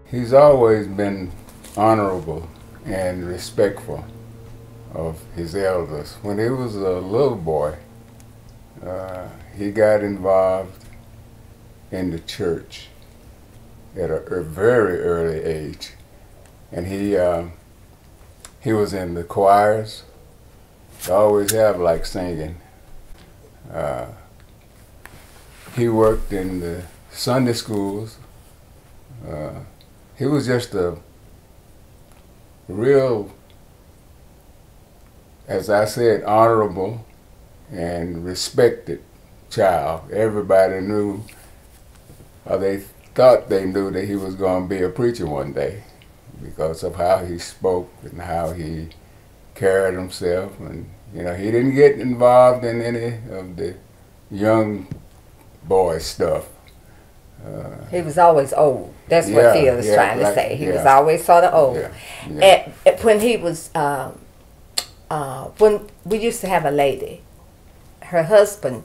He's always been honorable and respectful of his elders. When he was a little boy, he got involved in the church at a very early age, and he was in the choirs. They always have like singing. He worked in the Sunday schools. He was just a real, as I said, honorable and respected child. Everybody knew, or they thought they knew, that he was going to be a preacher one day because of how he spoke and how he carried himself. And he didn't get involved in any of the young boy stuff. He was always old. That's what Phil is trying to say. He was always sort of old. And when he was, when we used to have a lady, her husband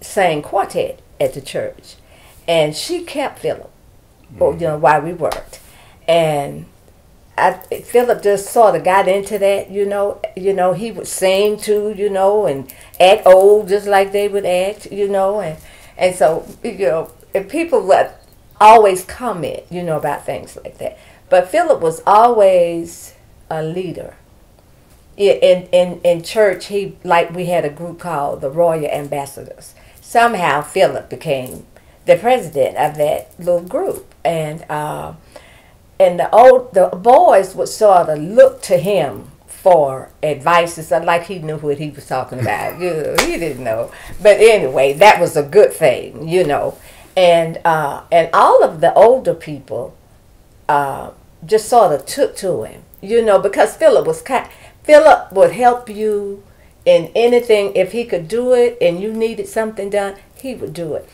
sang quartet at the church, and she kept Philip, while we worked, and Philip just sort of got into that. He would sing too, and act old just like they would act, and so and people would always comment, about things like that. But Philip was always a leader. In church, we had a group called the Royal Ambassadors. Somehow Philip became the president of that little group, and the boys would sort of look to him for advice. It's like he knew what he was talking about. He didn't know, but anyway, that was a good thing, And all of the older people just sort of took to him, because Philip would help you in anything. If he could do it and you needed something done, he would do it.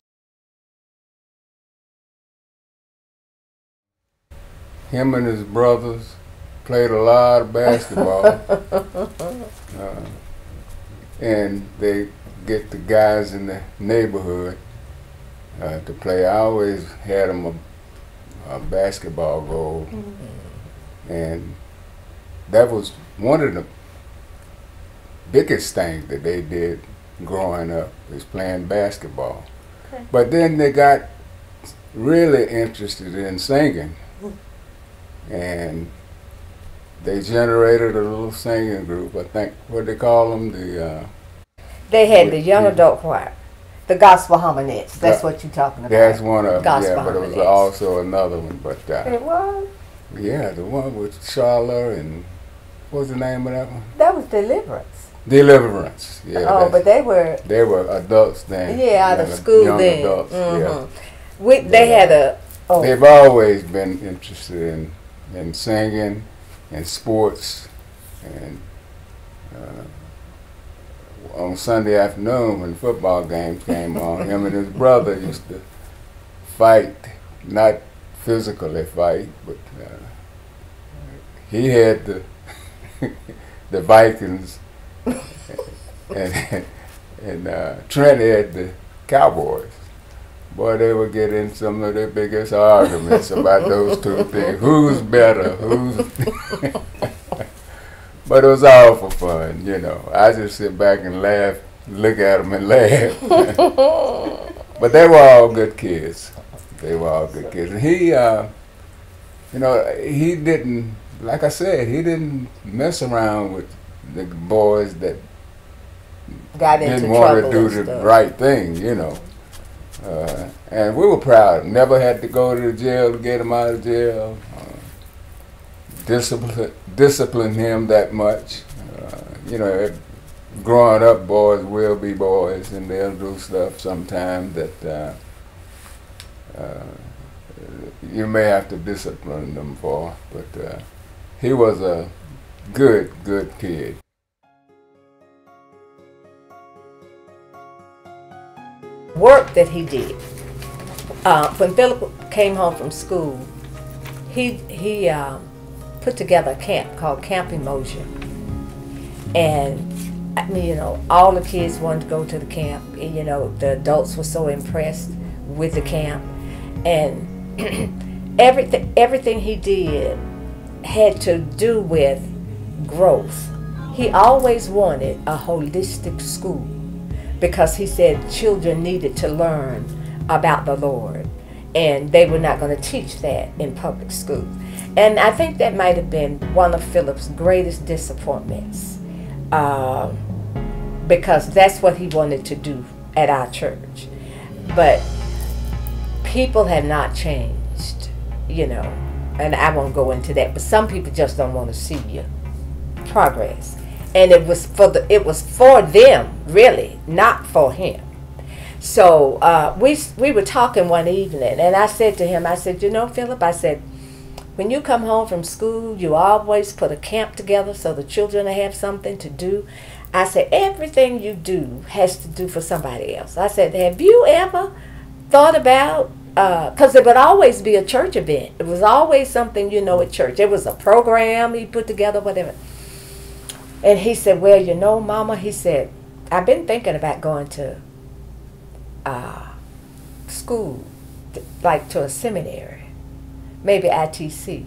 Him and his brothers played a lot of basketball. And they get the guys in the neighborhood to play. I always had them a basketball goal. And that was one of the biggest things that they did growing up, is playing basketball. Okay. But then they got really interested in singing, and they generated a little singing group. I think, what they call them, they had the young adult choir, the gospel harmonettes. That's what you're talking about. That's one of them. Gospel but it was also another one. But it was. Yeah, the one with Charlotte and what's the name of that one? That was Deliverance. Deliverance. Yeah. Oh, but they were adults then. Yeah, out of school young then. Adults, They had a. Oh. They've always been interested in singing and sports, and on Sunday afternoon when football games came on, him and his brother used to fight, not physically fight, but he had the Vikings, and Trent had the Cowboys. Boy, they would get in some of their biggest arguments about those two things. Who's better? But it was all for fun, I just sit back and laugh, look at them and laugh. But they were all good kids. They were all good kids. And he, he didn't, like I said, he didn't mess around with the boys that didn't want to do the right thing, and we were proud. Never had to go to the jail to get him out of jail. Discipline him that much. Growing up, boys will be boys, and they'll do stuff sometimes that you may have to discipline them for. But he was a good kid. Work that he did. When Philip came home from school, he put together a camp called Camp Emotion. And all the kids wanted to go to the camp. And, the adults were so impressed with the camp. And everything he did had to do with growth. He always wanted a holistic school because he said children needed to learn about the Lord, and they were not going to teach that in public school. And I think that might have been one of Philip's greatest disappointments, because that's what he wanted to do at our church. But people have not changed, you know, and I won't go into that, but some people just don't want to see your progress. And it was for them, really, not for him. So we were talking one evening, and I said to him, I said, you know, Philip, I said, when you come home from school, you always put a camp together so the children have something to do. I said, everything you do has to do for somebody else. I said, have you ever thought about, because it would always be a church event. It was always something, you know, at church. It was a program he put together, whatever. And he said, well, you know, Mama, he said, I've been thinking about going to school, like to a seminary, maybe ITC.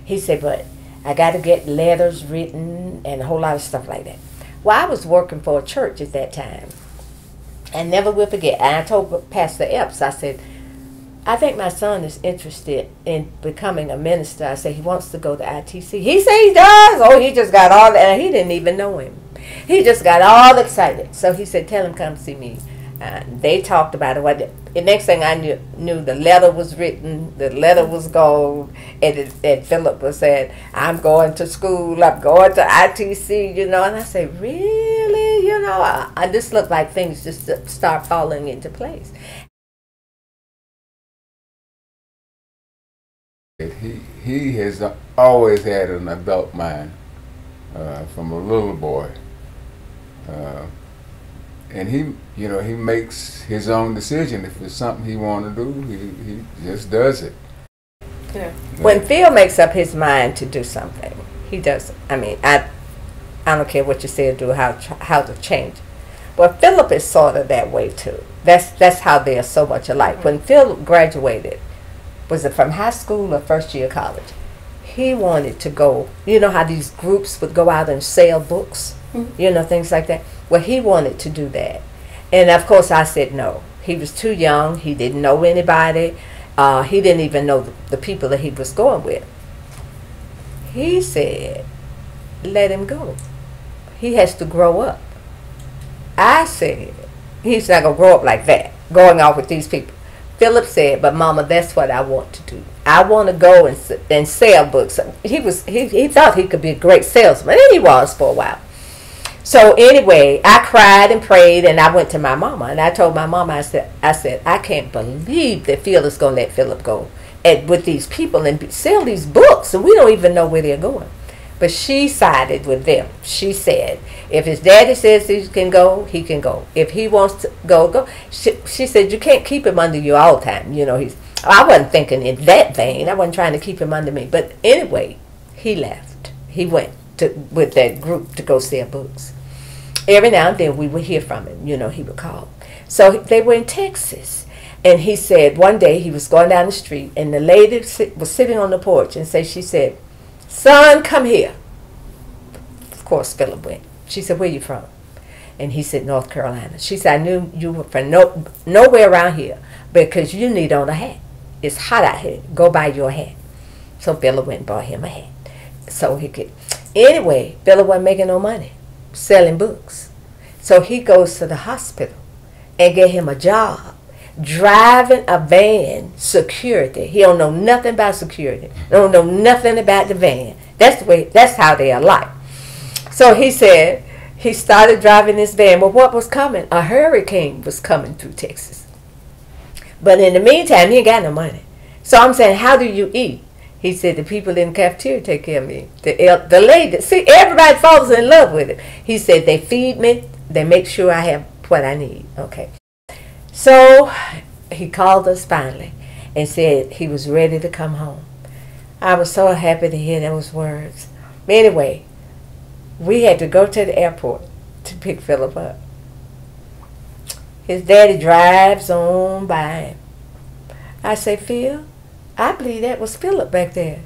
He said, but I got to get letters written and a whole lot of stuff like that. Well, I was working for a church at that time. And never will forget, I told Pastor Epps, I said, I think my son is interested in becoming a minister. I said, he wants to go to ITC. He said he does. Oh, he just got all, and he didn't even know him. He just got all excited. So he said, tell him come see me. They talked about it. The next thing I knew, the letter was written, the letter was gone, and Philip was saying, I'm going to school, I'm going to ITC, you know. And I said, really? You know, I just looked like things just start falling into place. He has always had an adult mind from a little boy. And he, you know, he makes his own decision. If it's something he want to do, he just does it. Yeah. When Phil makes up his mind to do something, he does it. I mean, I don't care what you say or do, how to change. Well, Philip is sort of that way too. That's how they are so much alike. When Phil graduated, was it from high school or first year college? He wanted to go, you know how these groups would go out and sell books, you know, things like that. Well, he wanted to do that. And of course I said no. He was too young. He didn't know anybody. He didn't even know the people that he was going with. He said, let him go. He has to grow up. I said, he's not going to grow up like that, going off with these people. Philip said, but Mama, that's what I want to do. I want to go and sell books. He thought he could be a great salesman, and he was for a while. So anyway, I cried and prayed, and I went to my mama, and I told my mama, I said, I can't believe that Phil is going to let Philip go with these people and sell these books, and we don't even know where they're going. But she sided with them. She said, if his daddy says he can go, he can go. If he wants to go. She said, you can't keep him under you all the time. You know, I wasn't thinking in that vein. I wasn't trying to keep him under me. But anyway, he left. He went with that group to go sell books. Every now and then we would hear from him. You know, he would call. So they were in Texas. And he said one day he was going down the street, and the lady was sitting on the porch, and she said, son, come here. Of course, Philip went. She said, where you from? And he said, North Carolina. She said, I knew you were from nowhere around here because you need on a hat. It's hot out here. Go buy your hat. So Philip went and bought him a hat. So he could. Anyway, Philip wasn't making no money selling books. So he goes to the hospital and get him a job driving a van, security. He don't know nothing about security. Don't know nothing about the van. That's how they are like. So he said he started driving this van. Well, what was coming? A hurricane was coming through Texas. But in the meantime, he ain't got no money. So I'm saying, how do you eat? He said, the people in the cafeteria take care of me. The lady, see, everybody falls in love with it. He said, they feed me. They make sure I have what I need. Okay. So he called us finally and said he was ready to come home. I was so happy to hear those words. But anyway, we had to go to the airport to pick Philip up. His daddy drives on by him. I say, Phil, I believe that was Philip back there.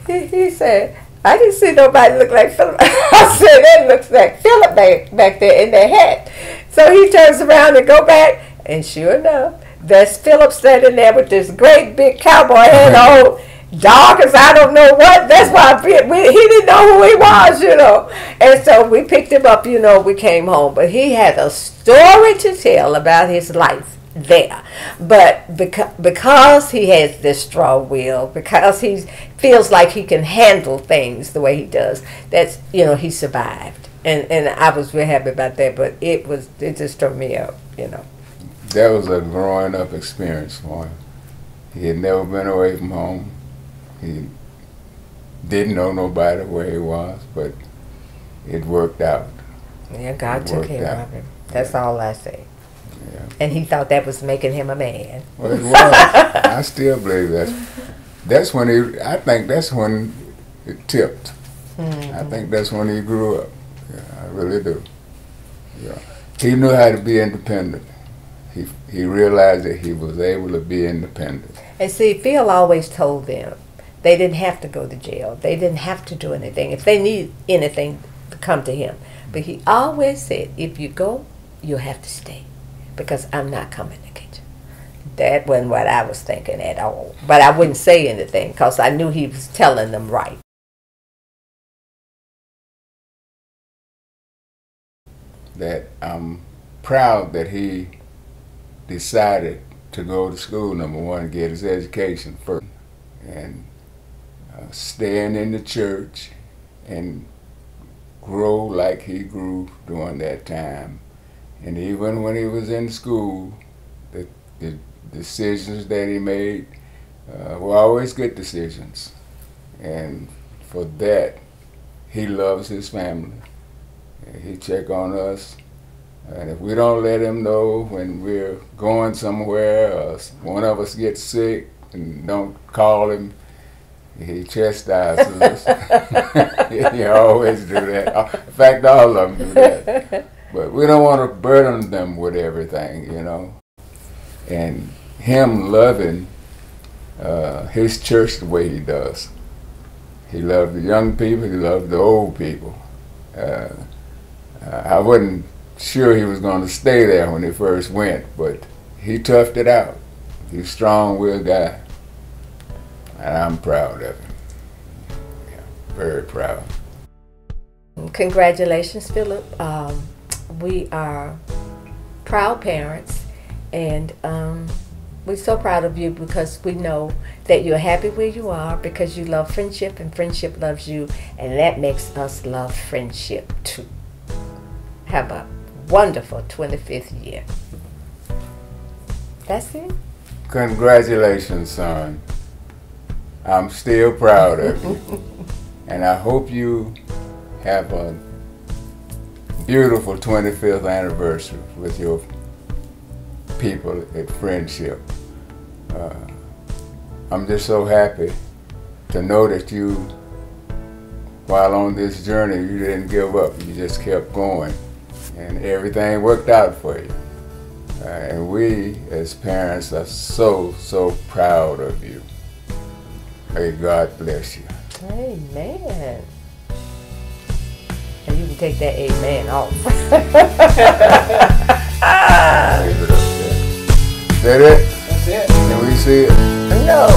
He said, I didn't see nobody look like Philip. I said, that looks like Philip back there in that hat. So he turns around and go back, and sure enough, there's Philip standing there with this great big cowboy hat on, dark as I don't know what. That's why he didn't know who he was, you know. And so we picked him up, you know, we came home. But he had a story to tell about his life there. But because he has this strong will, because he feels like he can handle things the way he does, that's, you know, he survived. And I was very happy about that, but it just turned me up, you know. That was a growing up experience for him. He had never been away from home. He didn't know nobody where he was, but it worked out. Yeah, God took care of him. That's all I say. Yeah. And he thought that was making him a man. Well, it was. I still believe that's when I think that's when it tipped. Mm-hmm. I think that's when he grew up. Yeah, I really do. Yeah. He knew how to be independent. He realized that he was able to be independent. And see, Phil always told them they didn't have to go to jail. They didn't have to do anything. If they need anything, to come to him. But he always said, if you go, you'll have to stay, because I'm not coming to get you. That wasn't what I was thinking at all. But I wouldn't say anything because I knew he was telling them right. That I'm proud that he decided to go to school, number one, and get his education first, and staying in the church and grow like he grew during that time. And even when he was in school, the decisions that he made were always good decisions. And for that, he loves his family. He check on us. And if we don't let him know when we're going somewhere or one of us gets sick and don't call him, he chastises us. He always do that. In fact, all of them do that. But we don't want to burden them with everything, you know. And him loving his church the way he does. He loved the young people, he loved the old people. I wasn't sure he was going to stay there when he first went, but he toughed it out. He's a strong-willed guy, and I'm proud of him. Yeah, very proud. Congratulations, Philip. We are proud parents, and we're so proud of you because we know that you're happy where you are because you love friendship and friendship loves you, and that makes us love friendship too. Have a wonderful 25th year. That's it. Congratulations, son. I'm still proud of you. And I hope you have a beautiful 25th anniversary with your people at Friendship. I'm just so happy to know that you, while on this journey, you didn't give up. You just kept going. And everything worked out for you. And we, as parents, are so, so proud of you. May God bless you. Amen. And you can take that amen off. Leave it up there. Is that it? That's it. Can we see it? No.